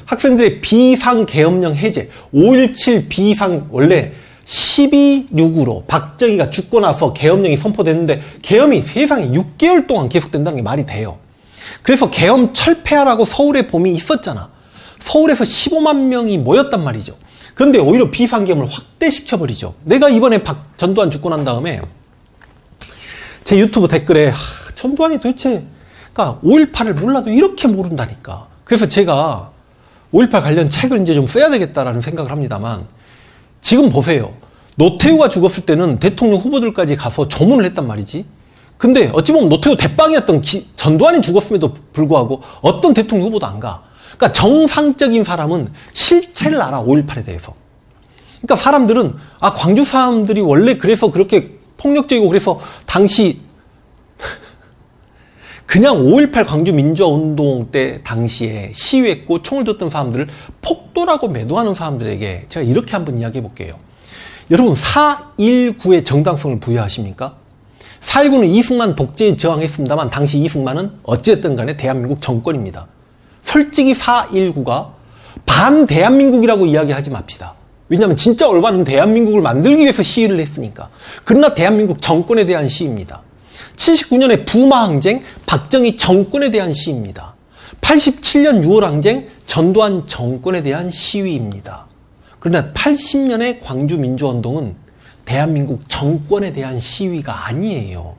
학생들의 비상계엄령 해제, 5.17 비상 원래 12.6으로 박정희가 죽고 나서 계엄령이 선포됐는데 계엄이 세상에 6개월 동안 계속된다는 게 말이 돼요. 그래서 계엄 철폐하라고 서울의 봄이 있었잖아. 서울에서 15만 명이 모였단 말이죠. 그런데 오히려 비상계엄을 확대시켜버리죠. 내가 이번에 전두환 죽고 난 다음에 제 유튜브 댓글에 전두환이 도대체 그러니까 5.18을 몰라도 이렇게 모른다니까. 그래서 제가 5.18 관련 책을 이제 좀 써야 되겠다라는 생각을 합니다만 지금 보세요. 노태우가 죽었을 때는 대통령 후보들까지 가서 조문을 했단 말이지. 근데 어찌 보면 노태우 대빵이었던 전두환이 죽었음에도 불구하고 어떤 대통령 후보도 안 가. 그러니까 정상적인 사람은 실체를 알아, 5.18에 대해서. 그러니까 사람들은 광주 사람들이 원래 그래서 그렇게 폭력적이고 그래서 당시 그냥 5.18 광주 민주화운동 때 당시에 시위했고 총을 줬던 사람들을 폭도라고 매도하는 사람들에게 제가 이렇게 한번 이야기해 볼게요. 여러분 4.19의 정당성을 부여하십니까? 4.19는 이승만 독재에 저항했습니다만 당시 이승만은 어찌됐든 간에 대한민국 정권입니다. 솔직히 4.19가 반대한민국이라고 이야기하지 맙시다. 왜냐하면 진짜 올바른 대한민국을 만들기 위해서 시위를 했으니까. 그러나 대한민국 정권에 대한 시위입니다. 79년의 부마항쟁, 박정희 정권에 대한 시위입니다. 87년 6월 항쟁, 전두환 정권에 대한 시위입니다. 그러나 80년의 광주 민주화운동은 대한민국 정권에 대한 시위가 아니에요.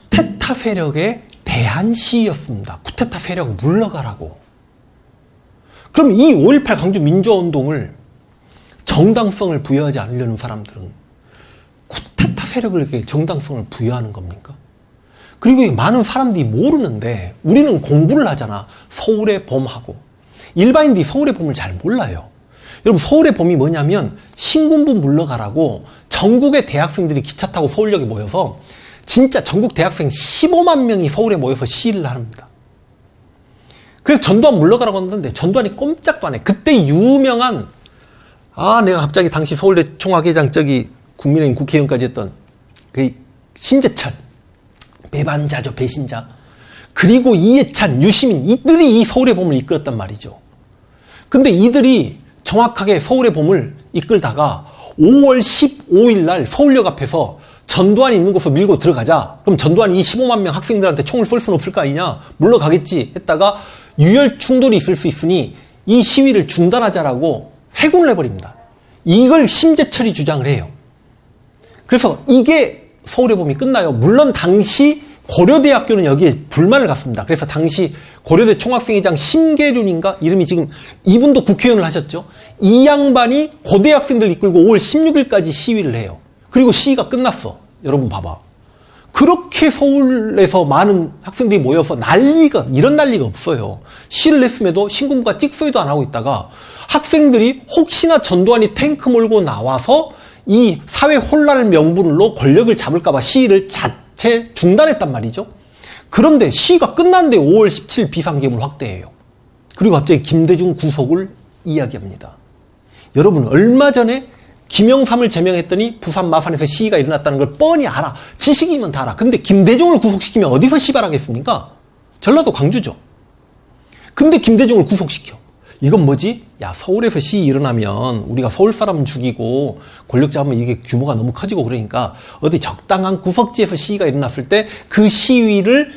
쿠데타 세력에 대한 시위였습니다. 쿠데타 세력 물러가라고. 그럼 이 5.18 광주 민주화운동을 정당성을 부여하지 않으려는 사람들은 쿠데타 세력을 이렇게 정당성을 부여하는 겁니까? 그리고 많은 사람들이 모르는데 우리는 공부를 하잖아. 서울의 봄하고. 일반인들이 서울의 봄을 잘 몰라요. 여러분 서울의 봄이 뭐냐면 신군부 물러가라고 전국의 대학생들이 기차 타고 서울역에 모여서 진짜 전국 대학생 15만 명이 서울에 모여서 시위를 합니다. 그래서 전두환 물러가라고 했는데 전두환이 꼼짝도 안 해. 그때 유명한 내가 갑자기 당시 서울대 총학회장 국민의힘 국회의원까지 했던 그 심재철 배반자죠, 배신자. 그리고 이해찬, 유시민 이들이 이 서울의 봄을 이끌었단 말이죠. 근데 이들이 정확하게 서울의 봄을 이끌다가 5월 15일 날 서울역 앞에서 전두환이 있는 곳으로 밀고 들어가자. 그럼 전두환이 이 15만 명 학생들한테 총을 쏠 수는 없을 거 아니냐. 물러가겠지 했다가 유혈 충돌이 있을 수 있으니 이 시위를 중단하자라고 회군을 해버립니다. 이걸 심재철이 주장을 해요. 그래서 이게 서울의 봄이 끝나요. 물론 당시 고려대학교는 여기에 불만을 갖습니다. 그래서 당시 고려대 총학생회장 심계륜인가? 이름이 지금 이분도 국회의원을 하셨죠. 이 양반이 고대 학생들 이끌고 5월 16일까지 시위를 해요. 그리고 시위가 끝났어. 여러분 봐봐. 그렇게 서울에서 많은 학생들이 모여서 이런 난리가 없어요. 시위를 했음에도 신군부가 찍소리도 안 하고 있다가 학생들이 혹시나 전두환이 탱크 몰고 나와서 이 사회 혼란을 명분으로 권력을 잡을까봐 시위를 자체 중단했단 말이죠. 그런데 시위가 끝났는데 5월 17일 비상계엄을 확대해요. 그리고 갑자기 김대중 구속을 이야기합니다. 여러분 얼마 전에 김영삼을 제명했더니 부산 마산에서 시위가 일어났다는 걸 뻔히 알아. 지식이면 다 알아. 근데 김대중을 구속시키면 어디서 시발하겠습니까? 전라도 광주죠. 근데 김대중을 구속시켜. 이건 뭐지? 서울에서 시위 일어나면 우리가 서울 사람 죽이고 권력 잡으면 이게 규모가 너무 커지고 그러니까 어디 적당한 구석지에서 시위가 일어났을 때 그 시위를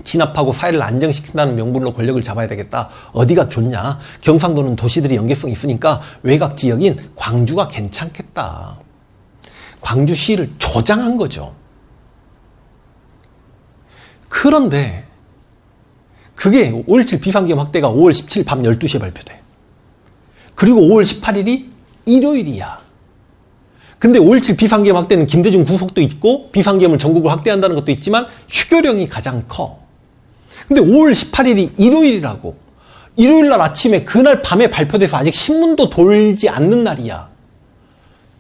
진압하고 사회를 안정시킨다는 명분으로 권력을 잡아야 되겠다. 어디가 좋냐? 경상도는 도시들이 연계성이 있으니까 외곽 지역인 광주가 괜찮겠다. 광주 시위를 조장한 거죠. 그런데 그게 5.17 비상계엄 확대가 5월 17일 밤 12시에 발표돼. 그리고 5월 18일이 일요일이야. 근데 5.17 비상계엄 확대는 김대중 구속도 있고 비상계엄을 전국으로 확대한다는 것도 있지만 휴교령이 가장 커. 근데 5월 18일이 일요일이라고. 일요일날 아침에 그날 밤에 발표돼서 아직 신문도 돌지 않는 날이야.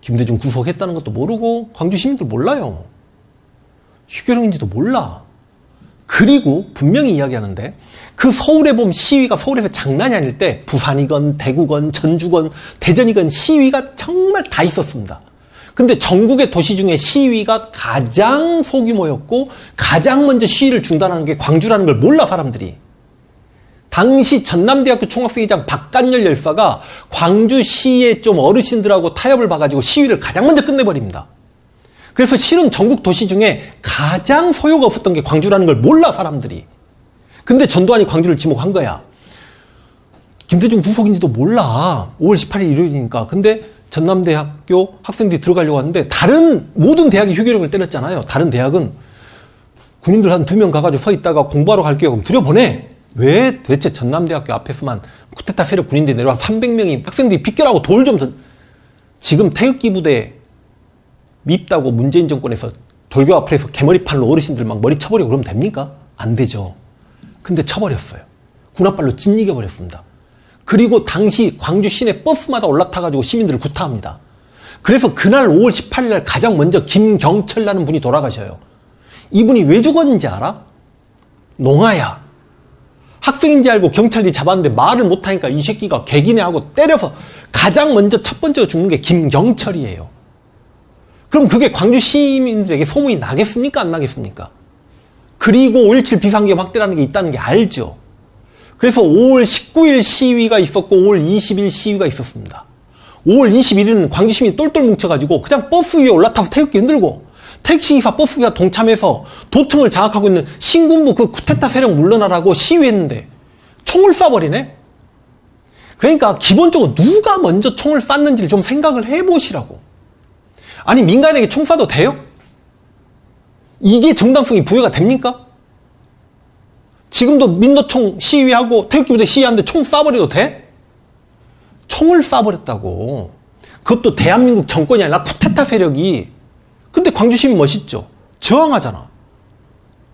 김대중 구속했다는 것도 모르고 광주 시민들 몰라요. 휴교령인지도 몰라. 그리고 분명히 이야기하는데 그 서울의 봄 시위가 서울에서 장난이 아닐 때 부산이건 대구건 전주건 대전이건 시위가 정말 다 있었습니다. 근데 전국의 도시 중에 시위가 가장 소규모였고 가장 먼저 시위를 중단하는 게 광주라는 걸 몰라 사람들이. 당시 전남대학교 총학생회장 박간열 열사가 광주시의 좀 어르신들하고 타협을 봐가지고 시위를 가장 먼저 끝내버립니다. 그래서 실은 전국 도시 중에 가장 소요가 없었던 게 광주라는 걸 몰라 사람들이. 근데 전두환이 광주를 지목한 거야. 김대중 부속인지도 몰라. 5월 18일 일요일이니까. 근데 전남대학교 학생들이 들어가려고 하는데 다른 모든 대학이 휴교령을 때렸잖아요. 다른 대학은 군인들 한 2명 가가지고 서 있다가 공부하러 갈게요. 그럼 들여보내. 왜 대체 전남대학교 앞에서만 쿠데타 세력 군인들이 내려와서 300명이 학생들이 비껴라고 돌 좀 지금 태극기 부대 밉다고 문재인 정권에서 돌교 앞에서 개머리판로 어르신들 막 머리 쳐버리고 그러면 됩니까? 안 되죠. 근데 쳐버렸어요. 군홧발로 짓이겨버렸습니다. 그리고 당시 광주 시내 버스마다 올라타가지고 시민들을 구타합니다. 그래서 그날 5월 18일 날 가장 먼저 김경철이라는 분이 돌아가셔요. 이분이 왜 죽었는지 알아? 농아야. 학생인지 알고 경찰들이 잡았는데 말을 못하니까 이 새끼가 개기네 하고 때려서 가장 먼저 첫 번째로 죽는 게 김경철이에요. 그럼 그게 광주 시민들에게 소문이 나겠습니까? 안 나겠습니까? 그리고 5.17 비상계엄 확대라는 게 있다는 게 알죠. 그래서 5월 19일 시위가 있었고 5월 20일 시위가 있었습니다. 5월 21일은 광주 시민이 똘똘 뭉쳐가지고 그냥 버스 위에 올라타서 태극기 흔들고 택시기사 버스기사 동참해서 도청을 장악하고 있는 신군부 그 쿠데타 세력 물러나라고 시위했는데 총을 쏴버리네? 그러니까 기본적으로 누가 먼저 총을 쐈는지를 좀 생각을 해보시라고. 아니 민간인에게 총 쏴도 돼요? 이게 정당성이 부여가 됩니까? 지금도 민노총 시위하고 태극기부대 시위하는데 총 쏴버려도 돼? 총을 쏴버렸다고. 그것도 대한민국 정권이 아니라 쿠데타 세력이. 근데 광주 시민 멋있죠? 저항하잖아.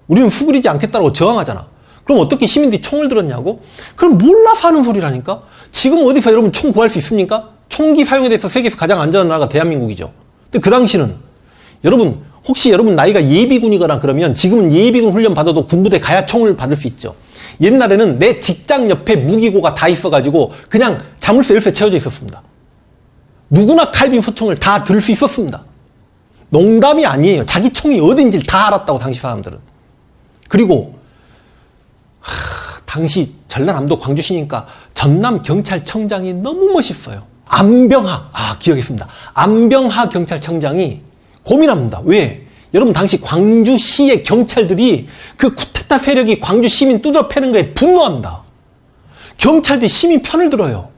우리는 수그리지 않겠다고 저항하잖아. 그럼 어떻게 시민들이 총을 들었냐고? 그럼 몰라서 하는 소리라니까? 지금 어디서 여러분 총 구할 수 있습니까? 총기 사용에 대해서 세계에서 가장 안전한 나라가 대한민국이죠. 근데 그 당시는 여러분 혹시 여러분 나이가 예비군이거나 그러면 지금은 예비군 훈련 받아도 군부대 가야 총을 받을 수 있죠. 옛날에는 내 직장 옆에 무기고가 다 있어가지고 그냥 자물쇠 열쇠 채워져 있었습니다. 누구나 칼빈 소총을 다 들 수 있었습니다. 농담이 아니에요. 자기 총이 어딘지 다 알았다고 당시 사람들은. 그리고 당시 전라남도 광주시니까 전남경찰청장이 너무 멋있어요. 안병하, 기억했습니다. 안병하 경찰청장이 고민합니다. 왜? 여러분 당시 광주시의 경찰들이 그 쿠데타 세력이 광주 시민 두드러 패는 거에 분노합니다. 경찰들이 시민 편을 들어요.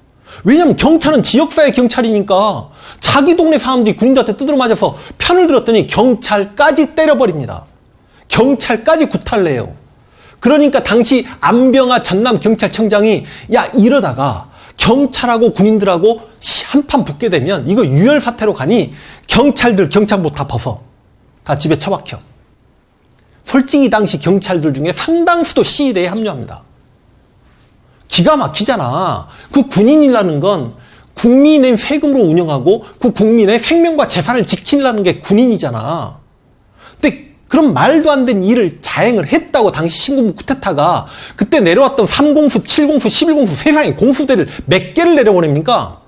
왜냐면 경찰은 지역사회 경찰이니까 자기 동네 사람들이 군인들한테 두드러 맞아서 편을 들었더니 경찰까지 때려버립니다. 경찰까지 구타를 해요. 그러니까 당시 안병하 전남경찰청장이 야 이러다가 경찰하고 군인들하고 한판 붙게 되면 이거 유혈사태로 가니 경찰들 경찰부 다 벗어. 다 집에 처박혀. 솔직히 당시 경찰들 중에 상당수도 시위대에 합류합니다. 기가 막히잖아. 그 군인이라는 건 국민의 세금으로 운영하고 그 국민의 생명과 재산을 지키려는 게 군인이잖아. 근데 그런 말도 안 되는 일을 자행을 했다고 당시 신군부 쿠데타가 그때 내려왔던 3공수, 7공수, 11공수 세상에 공수대를 몇 개를 내려보냅니까?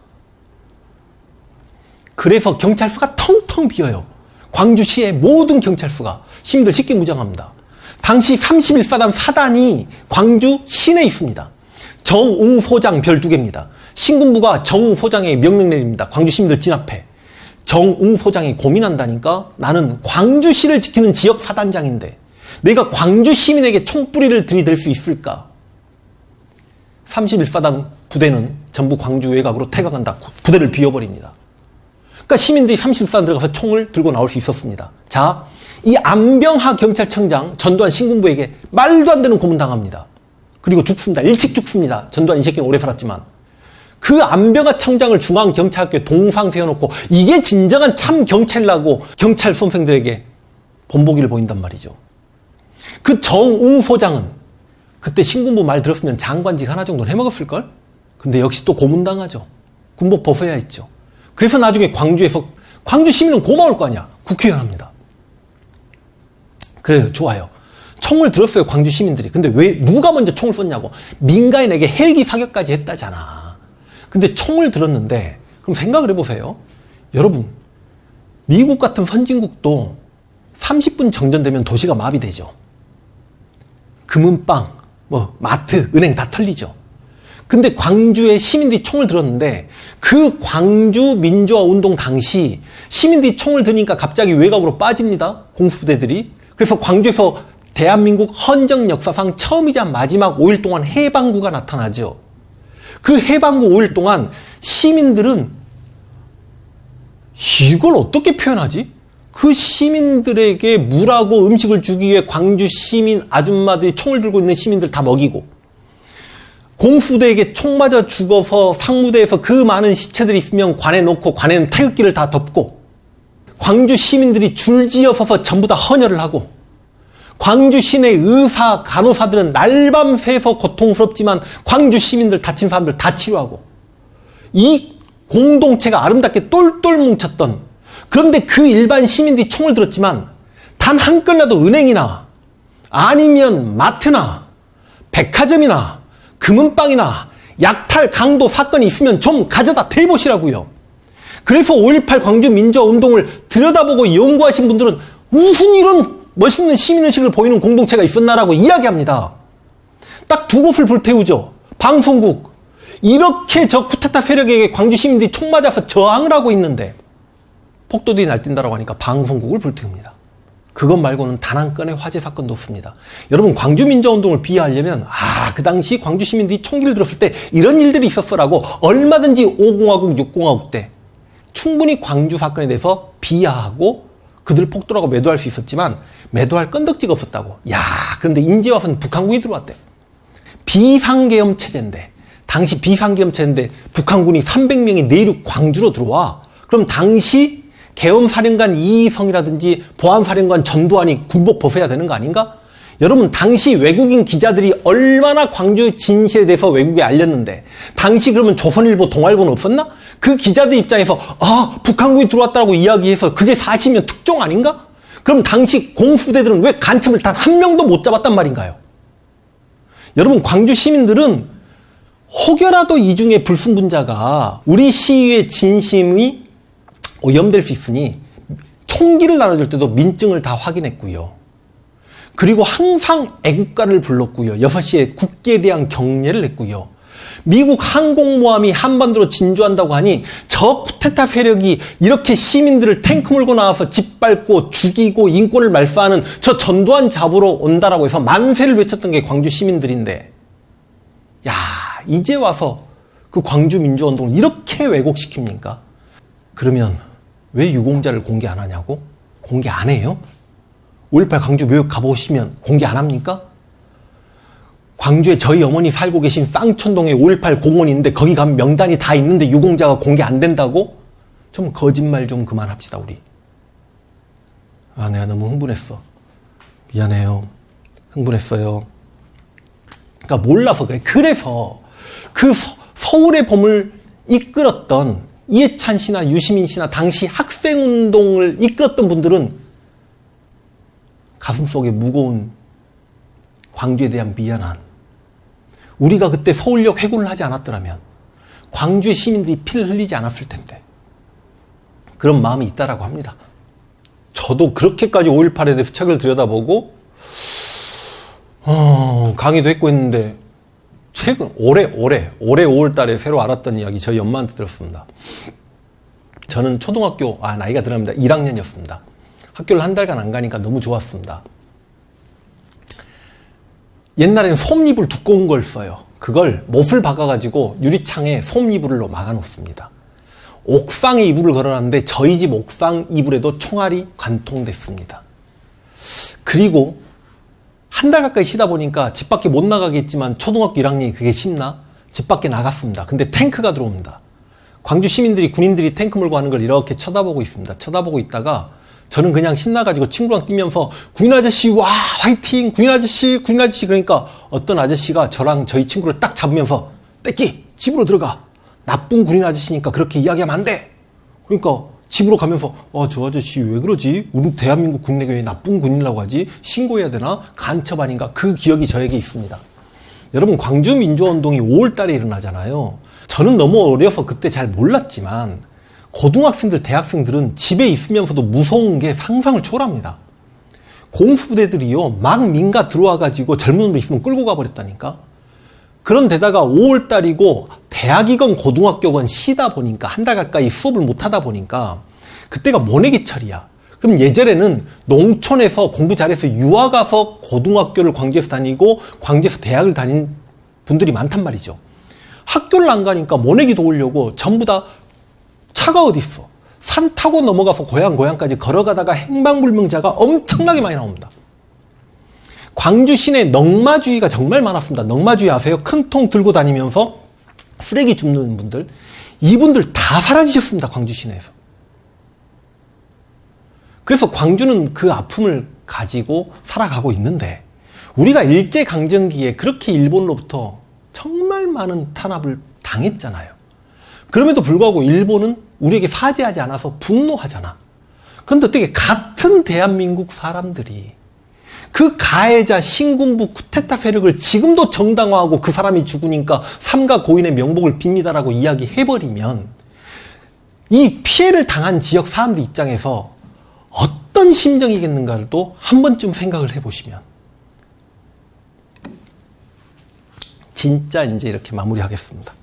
그래서 경찰서가 텅텅 비어요. 광주시의 모든 경찰서가 시민들 식기무장합니다. 당시 31사단 사단이 광주 시내에 있습니다. 정웅소장 별 2개입니다. 신군부가 정웅소장에 명령 내립니다. 광주 시민들 진압해. 정웅소장이 고민한다니까? 나는 광주시를 지키는 지역사단장인데 내가 광주 시민에게 총뿌리를 들이댈 수 있을까? 31사단 부대는 전부 광주 외곽으로 퇴각한다. 부대를 비워버립니다. 그러니까 시민들이 30산 들어가서 총을 들고 나올 수 있었습니다. 자, 이 안병하 경찰청장 전두환 신군부에게 말도 안 되는 고문당합니다. 그리고 죽습니다. 일찍 죽습니다. 전두환 이 새끼는 오래 살았지만. 그 안병하 청장을 중앙경찰학교에 동상 세워놓고 이게 진정한 참 경찰이라고 경찰 수험생들에게 본보기를 보인단 말이죠. 그 정웅 소장은 그때 신군부 말 들었으면 장관직 하나 정도는 해먹었을걸? 근데 역시 또 고문당하죠. 군복 벗어야 했죠. 그래서 나중에 광주에서 광주 시민은 고마울 거 아니야. 국회의원 합니다. 그래요. 좋아요. 총을 들었어요. 광주 시민들이. 근데 왜 누가 먼저 총을 쐈냐고. 민간인에게 헬기 사격까지 했다잖아. 근데 총을 들었는데 그럼 생각을 해보세요. 여러분 미국 같은 선진국도 30분 정전되면 도시가 마비되죠. 금은방, 마트, 은행 다 털리죠. 근데 광주에 시민들이 총을 들었는데 그 광주 민주화 운동 당시 시민들이 총을 드니까 갑자기 외곽으로 빠집니다. 공수부대들이. 그래서 광주에서 대한민국 헌정 역사상 처음이자 마지막 5일 동안 해방구가 나타나죠. 그 해방구 5일 동안 시민들은 이걸 어떻게 표현하지? 그 시민들에게 물하고 음식을 주기 위해 광주 시민 아줌마들이 총을 들고 있는 시민들 다 먹이고, 공수부대에게 총 맞아 죽어서 상무대에서 그 많은 시체들이 있으면 관에 놓고 관에는 태극기를 다 덮고, 광주 시민들이 줄지어 서서 전부 다 헌혈을 하고, 광주 시내 의사, 간호사들은 날밤 새서 고통스럽지만 광주 시민들 다친 사람들 다 치료하고, 이 공동체가 아름답게 똘똘 뭉쳤던, 그런데 그 일반 시민들이 총을 들었지만 단 한 건이라도 은행이나 아니면 마트나 백화점이나 금은방이나 약탈 강도 사건이 있으면 좀 가져다 대보시라고요. 그래서 5.18 광주 민주화 운동을 들여다보고 연구하신 분들은 무슨 이런 멋있는 시민의식을 보이는 공동체가 있었나라고 이야기합니다. 딱 두 곳을 불태우죠. 방송국. 이렇게 저 쿠데타 세력에게 광주 시민들이 총 맞아서 저항을 하고 있는데 폭도들이 날뛴다라고 하니까 방송국을 불태웁니다. 그것 말고는 단 한 건의 화재 사건도 없습니다. 여러분, 광주 민주화운동을 비하하려면 그 당시 광주 시민들이 총기를 들었을 때 이런 일들이 있었어라고 얼마든지 5공화국, 6공화국 때 충분히 광주 사건에 대해서 비하하고 그들 폭도라고 매도할 수 있었지만 매도할 건덕지가 없었다고. 그런데 이제 와서는 북한군이 들어왔대. 비상계엄 체제인데, 당시 비상계엄 체제인데 북한군이 300명이 내륙 광주로 들어와. 그럼 당시 계엄사령관 이희성이라든지 보안사령관 전두환이 군복 벗어야 되는 거 아닌가? 여러분, 당시 외국인 기자들이 얼마나 광주 진실에 대해서 외국에 알렸는데, 당시 그러면 조선일보, 동아일보는 없었나? 그 기자들 입장에서 북한군이 들어왔다고 이야기해서 그게 사실이면 특종 아닌가? 그럼 당시 공수부대들은 왜 간첩을 단 한 명도 못 잡았단 말인가요? 여러분, 광주 시민들은 혹여라도 이 중에 불순분자가 우리 시위의 진심이 오염될 수 있으니 총기를 나눠줄 때도 민증을 다 확인했고요. 그리고 항상 애국가를 불렀고요. 6시에 국기에 대한 경례를 했고요. 미국 항공모함이 한반도로 진주한다고 하니 저 쿠데타 세력이 이렇게 시민들을 탱크 몰고 나와서 짓밟고 죽이고 인권을 말살하는 저 전두환 잡으러 온다라고 해서 만세를 외쳤던 게 광주 시민들인데, 이제 와서 그 광주 민주화운동을 이렇게 왜곡시킵니까? 그러면 왜 유공자를 공개 안 하냐고? 공개 안 해요? 5.18 광주 묘역 가보시면 공개 안 합니까? 광주에 저희 어머니 살고 계신 쌍촌동에 5.18 공원이 있는데 거기 가면 명단이 다 있는데 유공자가 공개 안 된다고? 좀 거짓말 좀 그만합시다, 우리. 내가 너무 흥분했어. 미안해요. 흥분했어요. 그러니까 몰라서 그래. 그래서 그 서울의 봄을 이끌었던 이해찬 씨나 유시민 씨나 당시 학생운동을 이끌었던 분들은 가슴속에 무거운 광주에 대한 미안함. 우리가 그때 서울역 회군을 하지 않았더라면 광주의 시민들이 피를 흘리지 않았을 텐데. 그런 마음이 있다라고 합니다. 저도 그렇게까지 5.18에 대해서 책을 들여다보고 강의도 했고 했는데 최근 올해 5월 달에 새로 알았던 이야기 저희 엄마한테 들었습니다. 저는 초등학교 나이가 들어갑니다. 1학년이었습니다. 학교를 한 달간 안 가니까 너무 좋았습니다. 옛날에는 솜이불 두꺼운 걸 써요. 그걸 못을 박아가지고 유리창에 솜이불로 막아놓습니다. 옥상에 이불을 걸어놨는데 저희 집 옥상 이불에도 총알이 관통됐습니다. 그리고 한 달 가까이 쉬다 보니까 집 밖에 못 나가겠지만 초등학교 1학년이 그게 쉽나? 집 밖에 나갔습니다. 근데 탱크가 들어옵니다. 광주 시민들이, 군인들이 탱크 몰고 하는 걸 이렇게 쳐다보고 있습니다. 쳐다보고 있다가 저는 그냥 신나가지고 친구랑 뛰면서 군인 아저씨, 와, 화이팅! 군인 아저씨, 군인 아저씨. 그러니까 어떤 아저씨가 저랑 저희 친구를 딱 잡으면서 떼끼! 집으로 들어가! 나쁜 군인 아저씨니까 그렇게 이야기하면 안 돼! 그러니까 집으로 가면서 저 아저씨 왜 그러지? 우리 대한민국 군인에게 왜 나쁜 군인이라고 하지? 신고해야 되나? 간첩 아닌가? 그 기억이 저에게 있습니다. 여러분, 광주 민주화운동이 5월 달에 일어나잖아요. 저는 너무 어려서 그때 잘 몰랐지만 고등학생들, 대학생들은 집에 있으면서도 무서운 게 상상을 초월합니다. 공수부대들이요, 막 민가 들어와가지고 젊은 놈들 있으면 끌고 가버렸다니까. 그런 데다가 5월달이고 대학이건 고등학교건 쉬다 보니까 한 달 가까이 수업을 못 하다 보니까 그때가 모내기철이야. 그럼 예전에는 농촌에서 공부 잘해서 유학 가서 고등학교를 광주에서 다니고 광주에서 대학을 다닌 분들이 많단 말이죠. 학교를 안 가니까 모내기도 오려고 전부 다 차가 어딨어. 산 타고 넘어가서 고향까지 걸어가다가 행방불명자가 엄청나게 많이 나옵니다. 광주 시내 넝마주의가 정말 많았습니다. 넝마주의 아세요? 큰 통 들고 다니면서 쓰레기 줍는 분들. 이분들 다 사라지셨습니다. 광주 시내에서. 그래서 광주는 그 아픔을 가지고 살아가고 있는데 우리가 일제강점기에 그렇게 일본으로부터 정말 많은 탄압을 당했잖아요. 그럼에도 불구하고 일본은 우리에게 사죄하지 않아서 분노하잖아. 그런데 어떻게 같은 대한민국 사람들이 그 가해자 신군부 쿠데타 세력을 지금도 정당화하고 그 사람이 죽으니까 삼가 고인의 명복을 빕니다라고 이야기해버리면 이 피해를 당한 지역 사람들 입장에서 어떤 심정이겠는가를 또 한 번쯤 생각을 해보시면 진짜 이제 이렇게 마무리하겠습니다.